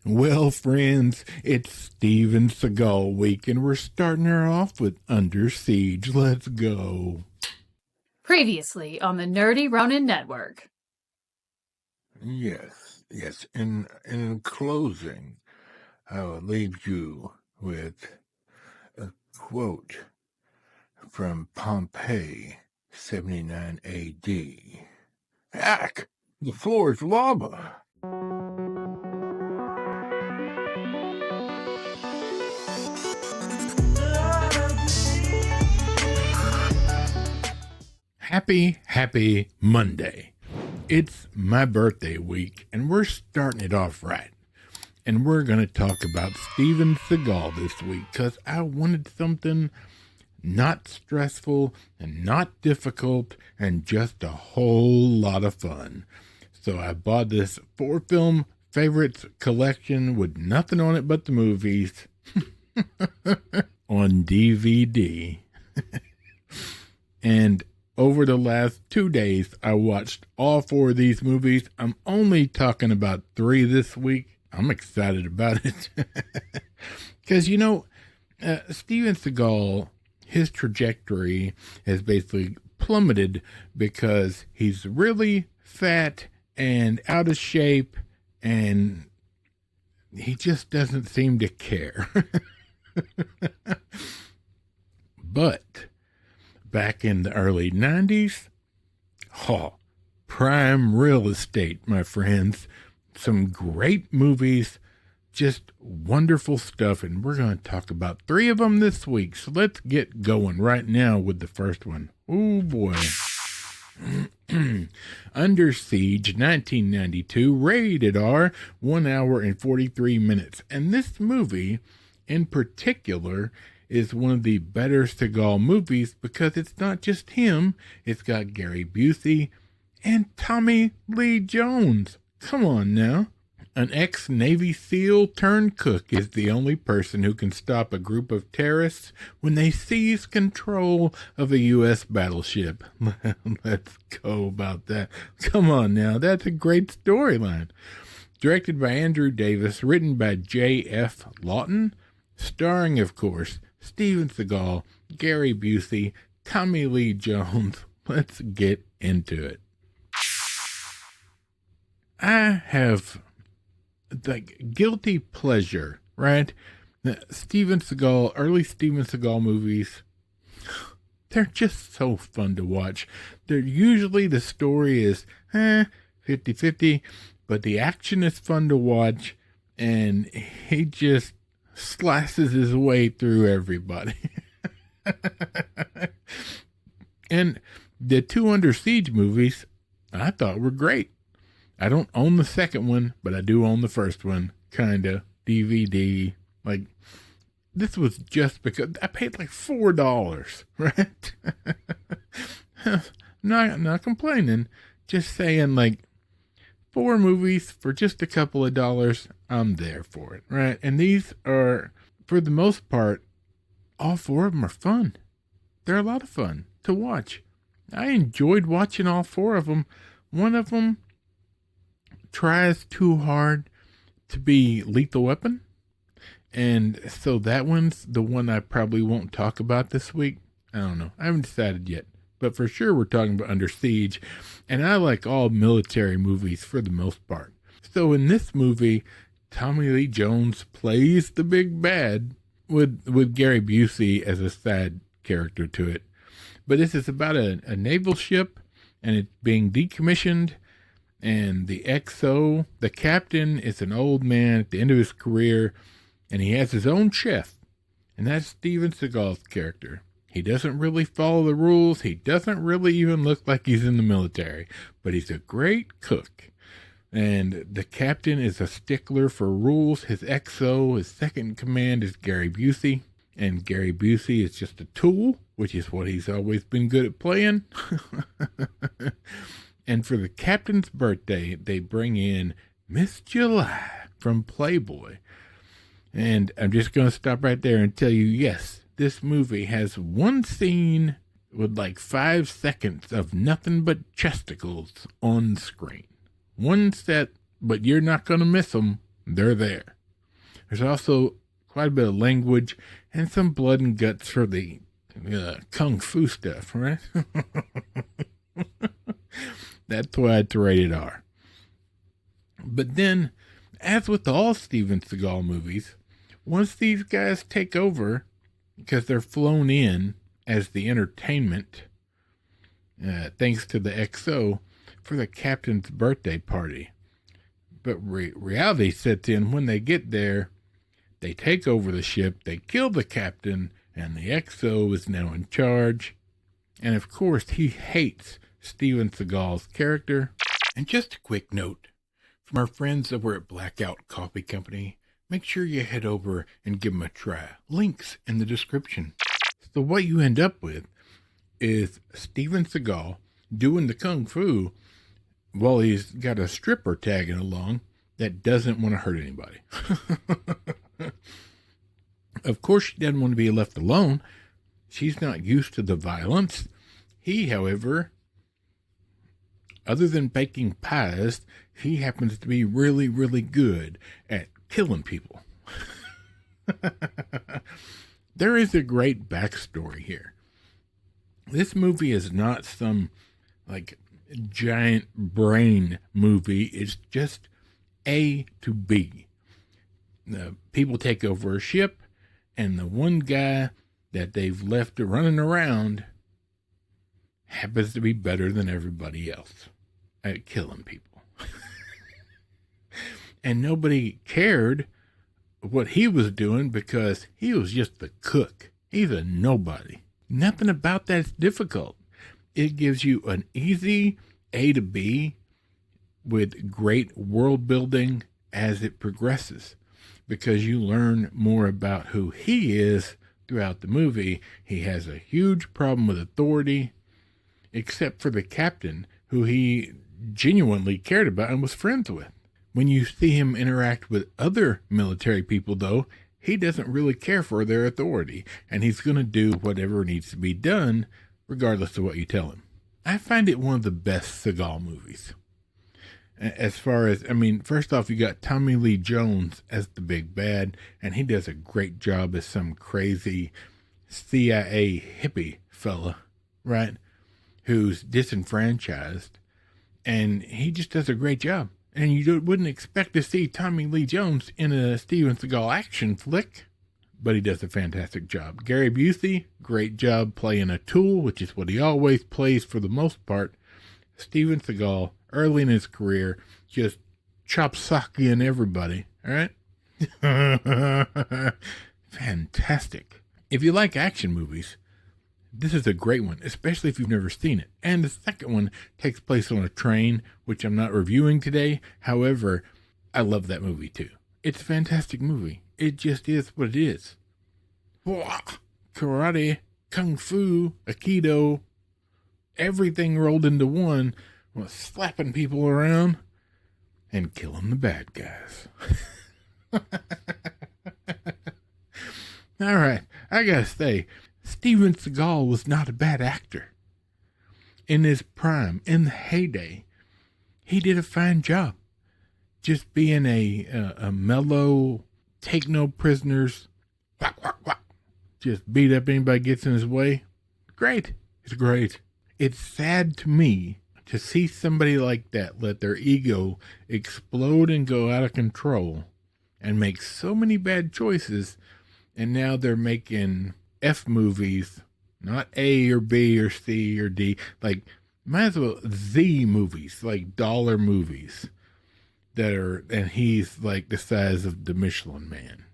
Well, friends, it's Steven Seagal week, and we're starting her off with Under Siege. Let's go. Previously on the Nerdy Ronin Network. Yes. In closing, I will leave you with a quote from Pompeii, 79 AD. Hack! The floor is lava! Happy Monday. It's my birthday week, and we're starting it off right. And we're going to talk about Steven Seagal this week because I wanted something not stressful and not difficult and just a whole lot of fun. So I bought this 4-film favorites collection with nothing on it but the movies on DVD. And over the last 2 days, I watched all 4 of these movies. I'm only talking about 3 this week. I'm excited about it. Because, Steven Seagal, his trajectory has basically plummeted because he's really fat and out of shape, and he just doesn't seem to care. But back in the early 90s, prime real estate, my friends. Some great movies, just wonderful stuff, and we're going to talk about 3 of them this week. So let's get going right now with the first one. Oh boy. Under Siege, 1992, rated R, 1 hour and 43 minutes. And this movie, in particular, is one of the better Seagal movies because it's not just him. It's got Gary Busey and Tommy Lee Jones. Come on now. An ex-Navy SEAL turned cook is the only person who can stop a group of terrorists when they seize control of a U.S. battleship. Let's go about that. Come on now. That's a great storyline. Directed by Andrew Davis, written by J.F. Lawton, starring, of course, Steven Seagal, Gary Busey, Tommy Lee Jones. Let's get into it. I have guilty pleasure, right? Steven Seagal, early Steven Seagal movies, they're just so fun to watch. They're usually, the story is 50-50, but the action is fun to watch, and he just slices his way through everybody. And the 2 Under Siege movies, I thought were great. I don't own the second one, but I do own the first one, kinda, DVD. Like, this was just because I paid like $4, right? Not complaining, just saying, like, 4 movies for just a couple of dollars, I'm there for it, right? And these are, for the most part, all 4 of them are fun. They're a lot of fun to watch. I enjoyed watching all 4 of them. One of them tries too hard to be Lethal Weapon, and so that one's the one I probably won't talk about this week. I don't know. I haven't decided yet, but for sure we're talking about Under Siege, and I like all military movies for the most part. So in this movie, Tommy Lee Jones plays the big bad with Gary Busey as a side character to it. But this is about a naval ship, and it's being decommissioned. And the XO, the captain, is an old man at the end of his career, and he has his own chef, and that's Steven Seagal's character. He doesn't really follow the rules. He doesn't really even look like he's in the military, but he's a great cook. And the captain is a stickler for rules. His XO, his second in command, is Gary Busey, and Gary Busey is just a tool, which is what he's always been good at playing. And for the captain's birthday, they bring in Miss July from Playboy. And I'm just going to stop right there and tell you, yes, this movie has one scene with like 5 seconds of nothing but chesticles on screen. One set, but you're not going to miss them. they're there. There's also quite a bit of language and some blood and guts for the kung fu stuff, right? That's why it's rated R. But then, as with all Steven Seagal movies, once these guys take over, because they're flown in as the entertainment, thanks to the XO, for the captain's birthday party. But reality sets in when they get there. They take over the ship, they kill the captain, and the XO is now in charge. And of course, he hates Steven Seagal's character. And just a quick note from our friends over at Blackout Coffee Company, make sure you head over and give them a try. Links in the description. So what you end up with is Steven Seagal doing the kung fu while he's got a stripper tagging along that doesn't want to hurt anybody. Of course, she doesn't want to be left alone. She's not used to the violence. He, however, other than baking pies, he happens to be really, really good at killing people. There is a great backstory here. This movie is not some like giant brain movie. It's just A to B. The people take over a ship, and the one guy that they've left running around happens to be better than everybody else at killing people. And nobody cared what he was doing because he was just the cook. He's a nobody. Nothing about that's difficult. It gives you an easy A to B with great world building as it progresses, because you learn more about who he is throughout the movie. He has a huge problem with authority, except for the captain, who he genuinely cared about and was friends with. When you see him interact with other military people, though, he doesn't really care for their authority, and he's going to do whatever needs to be done, regardless of what you tell him. I find it one of the best Seagal movies. As far as, first off, you got Tommy Lee Jones as the big bad, and he does a great job as some crazy CIA hippie fella, right, who's disenfranchised, and he just does a great job. And you wouldn't expect to see Tommy Lee Jones in a Steven Seagal action flick, but he does a fantastic job. Gary Busey, great job playing a tool, which is what he always plays for the most part. Steven Seagal, early in his career, just chop-socking everybody, all right? Fantastic. If you like action movies, this is a great one, especially if you've never seen it. And the second one takes place on a train, which I'm not reviewing today. However, I love that movie too. It's a fantastic movie. It just is what it is. Karate, kung fu, aikido, everything rolled into one, slapping people around and killing the bad guys. All right, I gotta say, Steven Seagal was not a bad actor. In his prime, in the heyday, he did a fine job. Just being a mellow, take no prisoners, just beat up anybody gets in his way. Great. It's great. It's sad to me to see somebody like that let their ego explode and go out of control and make so many bad choices, and now they're making F movies, not A or B or C or D, like might as well Z movies, like dollar movies that are, and he's like the size of the Michelin Man,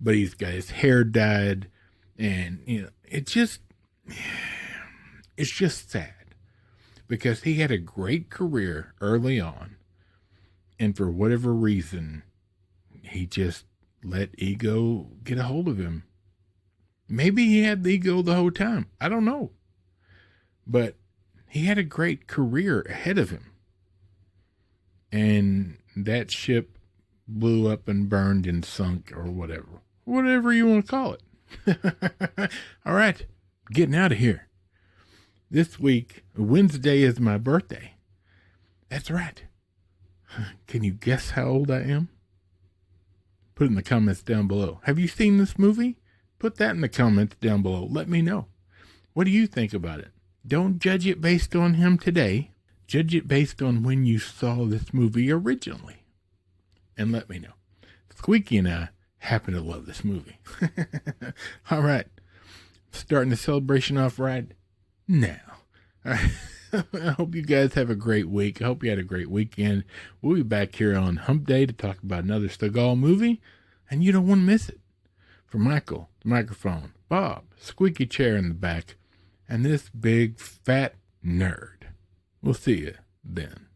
but he's got his hair dyed, and it's just sad because he had a great career early on, and for whatever reason, he just let ego get a hold of him. Maybe he had the ego the whole time. I don't know. But he had a great career ahead of him. And that ship blew up and burned and sunk or whatever. Whatever you want to call it. All right. Getting out of here. This week, Wednesday is my birthday. That's right. Can you guess how old I am? Put it in the comments down below. Have you seen this movie? Put that in the comments down below. Let me know. What do you think about it? Don't judge it based on him today. Judge it based on when you saw this movie originally. And let me know. Squeaky and I happen to love this movie. All right. Starting the celebration off right now. All right. I hope you guys have a great week. I hope you had a great weekend. We'll be back here on Hump Day to talk about another Seagal movie, and you don't want to miss it. For Michael, the microphone, Bob, squeaky chair in the back, and this big fat nerd. We'll see you then.